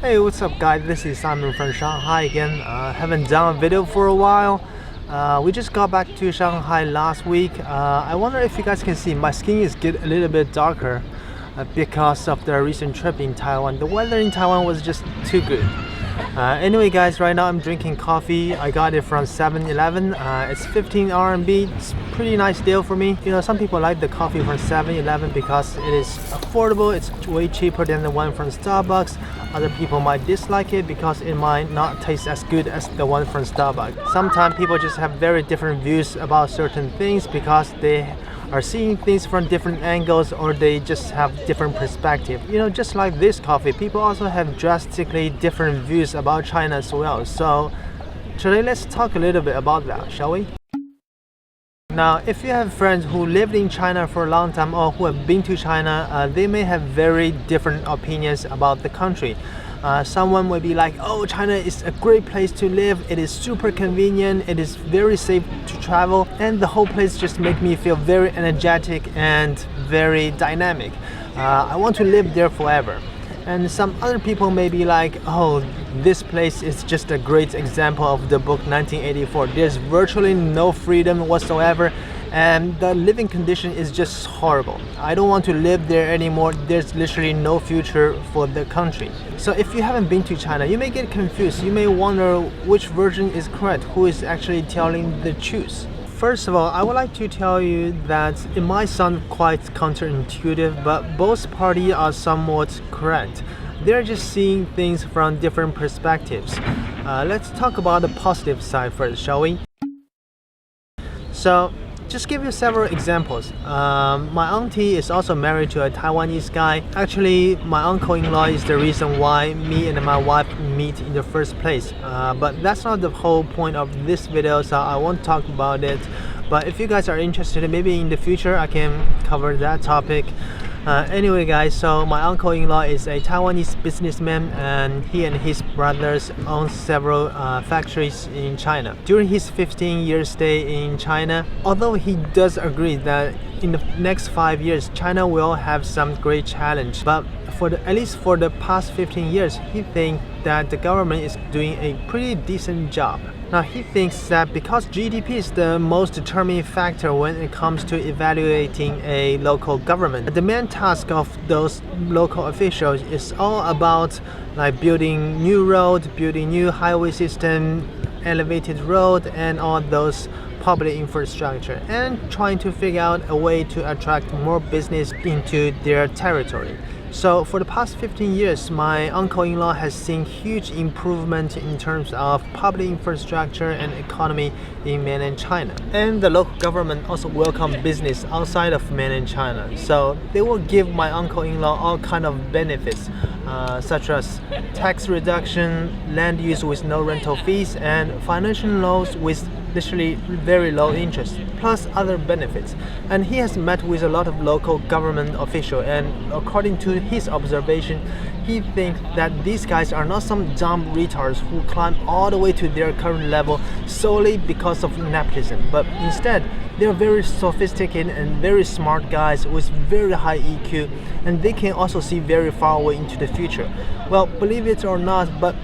Hey, what's up guys? This is Simon from Shanghai again. Haven't done a video for a while. We just got back to Shanghai last week. I wonder if you guys can see my skin is getting a little bit darker because of the recent trip in Taiwan. The weather in Taiwan was just too good. Anyway guys, right now I'm drinking coffee. I got it from 7-Eleven. It's 15 RMB. It's a pretty nice deal for me. You know, some people like the coffee from 7-Eleven because it is affordable. It's way cheaper than the one from Starbucks. Other people might dislike it because it might not taste as good as the one from Starbucks. Sometimes people just have very different views about certain things because they are seeing things from different angles, or they just have different perspective. You know, just like this coffee, people also have drastically different views about China as well. So today let's talk a little bit about that, shall we? Now, if you have friends who lived in China for a long time or who have been to China, they may have very different opinions about the country. Someone will be like, oh, China is a great place to live, it is super convenient, it is very safe to travel, and the whole place just makes me feel very energetic and very dynamic. I want to live there forever. And some other people may be like, oh, this place is just a great example of the book 1984. There's virtually no freedom whatsoever, and the living condition is just horrible. I don't want to live there anymore. There's literally no future for the country. So if you haven't been to China, you may get confused. You may wonder which version is correct, who is actually telling the truth. First of all, I would like to tell you that it might sound quite counterintuitive, but both parties are somewhat correct. They're just seeing things from different perspectives. Let's talk about the positive side first, shall we? So, just give you several examples. My auntie is also married to a Taiwanese guy. Actually, my uncle-in-law is the reason why me and my wife meet in the first place. But that's not the whole point of this video, so I won't talk about it. But if you guys are interested, maybe in the future I can cover that topic. Anyway guys, so my uncle-in-law is a Taiwanese businessman, and he and his brothers own several factories in China. During his 15-year stay in China, although he does agree that in the next 5 years China will have some great challenge, but at least for the past 15 years, he thinks that the government is doing a pretty decent job. Now, he thinks that because GDP is the most determining factor when it comes to evaluating a local government, the main task of those local officials is all about like building new roads, building new highway system, elevated road, and all those public infrastructure, and trying to figure out a way to attract more business into their territory. So for the past 15 years, my uncle-in-law has seen huge improvement in terms of public infrastructure and economy in mainland China. And the local government also welcome business outside of mainland China. So they will give my uncle-in-law all kind of benefits, such as tax reduction, land use with no rental fees, and financial loans with literally very low interest, plus other benefits. And he has met with a lot of local government officials, and according to his observation, he thinks that these guys are not some dumb retards who climb all the way to their current level solely because of nepotism, but instead they're very sophisticated and very smart guys with very high EQ, and they can also see very far away into the future. Well, believe it or not, but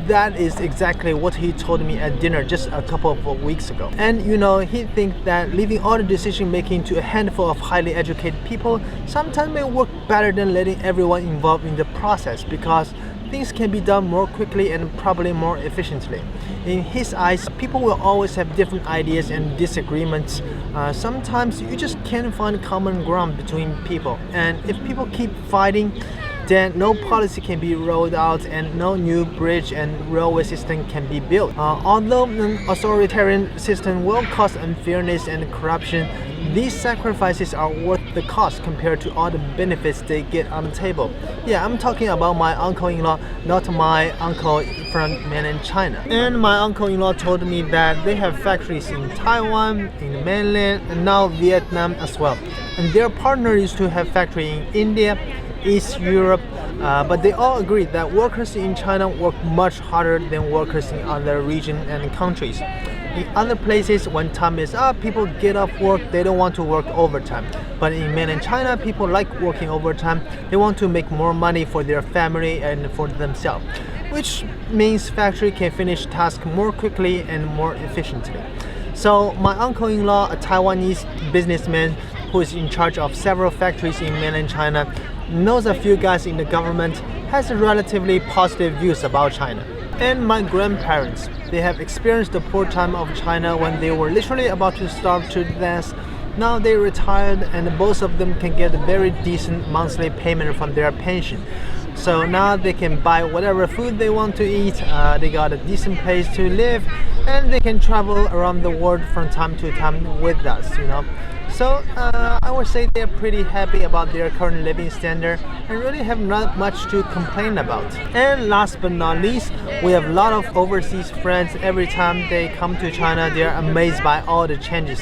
that is exactly what he told me at dinner just a couple of weeks ago. And you know, he thinks that leaving all the decision making to a handful of highly educated people sometimes may work better than letting everyone involved in the process, because things can be done more quickly and probably more efficiently. In his eyes, people will always have different ideas and disagreements. Sometimes you just can't find common ground between people, and if people keep fighting, then no policy can be rolled out and no new bridge and railway system can be built. Although an authoritarian system will cause unfairness and corruption, these sacrifices are worth the cost compared to all the benefits they get on the table. Yeah, I'm talking about my uncle-in-law, not my uncle from mainland China. And my uncle-in-law told me that they have factories in Taiwan, in the mainland, and now Vietnam as well. And their partner is to have factory in India, East Europe, but they all agree that workers in China work much harder than workers in other regions and countries. In other places, when time is up, people get off work, they don't want to work overtime. But in mainland China, people like working overtime. They want to make more money for their family and for themselves. which means factory can finish tasks more quickly and more efficiently. So my uncle-in-law, a Taiwanese businessman who is in charge of several factories in mainland China, knows a few guys in the government, has relatively positive views about China. And my grandparents, they have experienced the poor time of China when they were literally about to starve to death. Now they retired and both of them can get a very decent monthly payment from their pension. So now they can buy whatever food they want to eat, they got a decent place to live, and they can travel around the world from time to time with us, you know. So I would say they're pretty happy about their current living standard and really have not much to complain about. And last but not least, we have a lot of overseas friends. Every time they come to China, they're amazed by all the changes.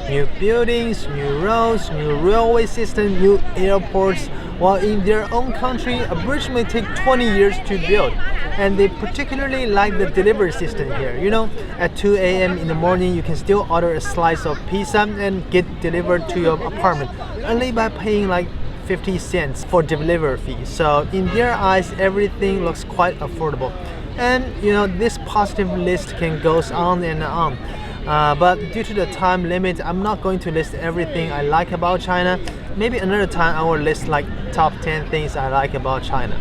New buildings, new roads, new railway system, new airports. While in their own country, a bridge may take 20 years to build. And they particularly like the delivery system here. You know, at 2 a.m. in the morning, you can still order a slice of pizza and get delivered to your apartment, only by paying like 50 cents for delivery fee. So in their eyes, everything looks quite affordable. And you know, this positive list can go on and on. But due to the time limit, I'm not going to list everything I like about China. Maybe another time I will list like top 10 things I like about China.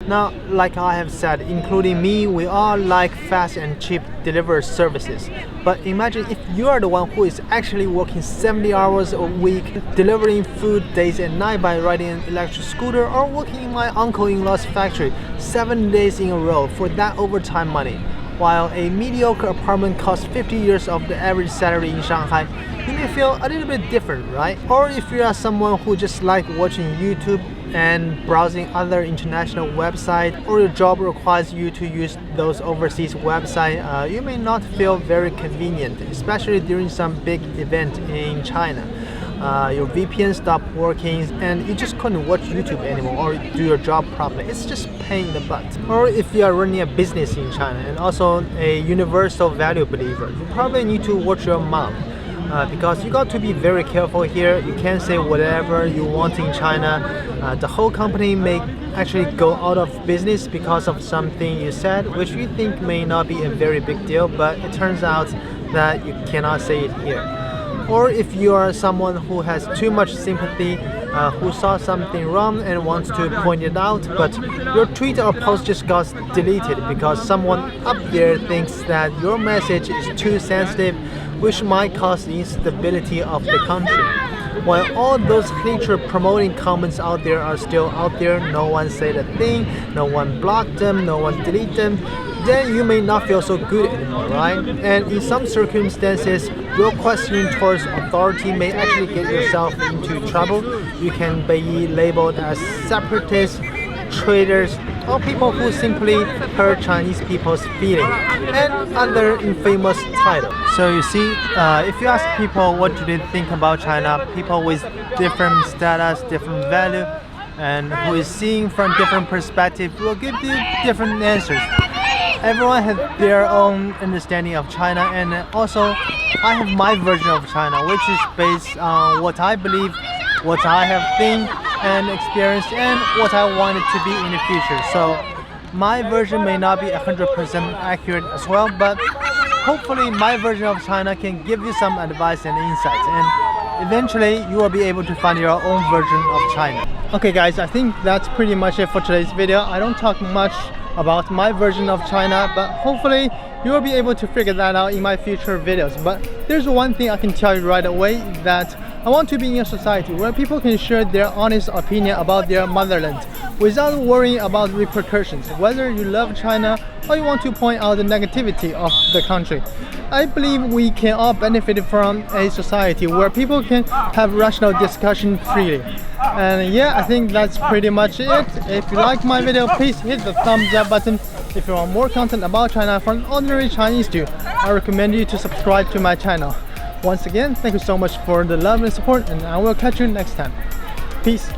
Now, like I have said, including me, we all like fast and cheap delivery services. But imagine if you are the one who is actually working 70 hours a week, delivering food days and night by riding an electric scooter, or working in my uncle-in-law's factory 7 days in a row for that overtime money. While a mediocre apartment costs 50 years of the average salary in Shanghai, you may feel a little bit different, right? Or if you are someone who just like watching YouTube and browsing other international websites, or your job requires you to use those overseas websites, you may not feel very convenient, especially during some big event in China. Your VPN stopped working and you just couldn't watch YouTube anymore or do your job properly. It's just pain in the butt. Or if you are running a business in China and also a universal value believer, you probably need to watch your mouth. Because you got to be very careful here. You can't say whatever you want in China. The whole company may actually go out of business because of something you said, which you think may not be a very big deal, but it turns out that you cannot say it here. Or if you are someone who has too much sympathy, who saw something wrong and wants to point it out, but your tweet or post just got deleted because someone up there thinks that your message is too sensitive, which might cause the instability of the country. While all those hatred promoting comments out there are still out there, no one said a thing, no one blocked them, no one deleted them, then you may not feel so good anymore, right? And in some circumstances, your questioning towards authority may actually get yourself into trouble. You can be labeled as separatists, traitors, or people who simply hurt Chinese people's feelings, and other infamous titles. So you see, if you ask people what do they think about China, people with different status, different value, and who is seeing from different perspectives will give you different answers. Everyone has their own understanding of China, and also I have my version of China, which is based on what I believe, what I have seen and experienced, and what I want it to be in the future. So my version may not be 100% accurate as well, but hopefully my version of China can give you some advice and insights, and eventually you will be able to find your own version of China. Okay guys, I think that's pretty much it for today's video. I don't talk much about my version of China, but hopefully you will be able to figure that out in my future videos. But there's one thing I can tell you right away, that I want to be in a society where people can share their honest opinion about their motherland without worrying about repercussions, whether you love China or you want to point out the negativity of the country. I believe we can all benefit from a society where people can have rational discussion freely. And yeah, I think that's pretty much it. If you like my video, please hit the thumbs up button. If you want more content about China from ordinary Chinese too, I recommend you to subscribe to my channel. Once again, thank you so much for the love and support, and I will catch you next time. Peace.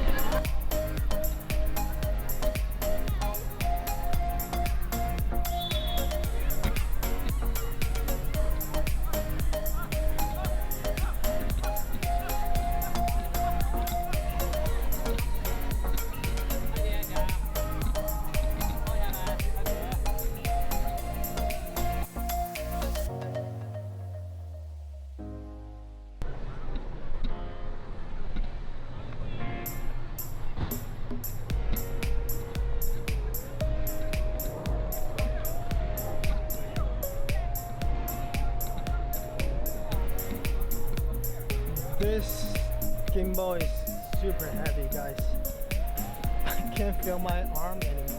This gimbal is super heavy, guys. I can't feel my arm anymore.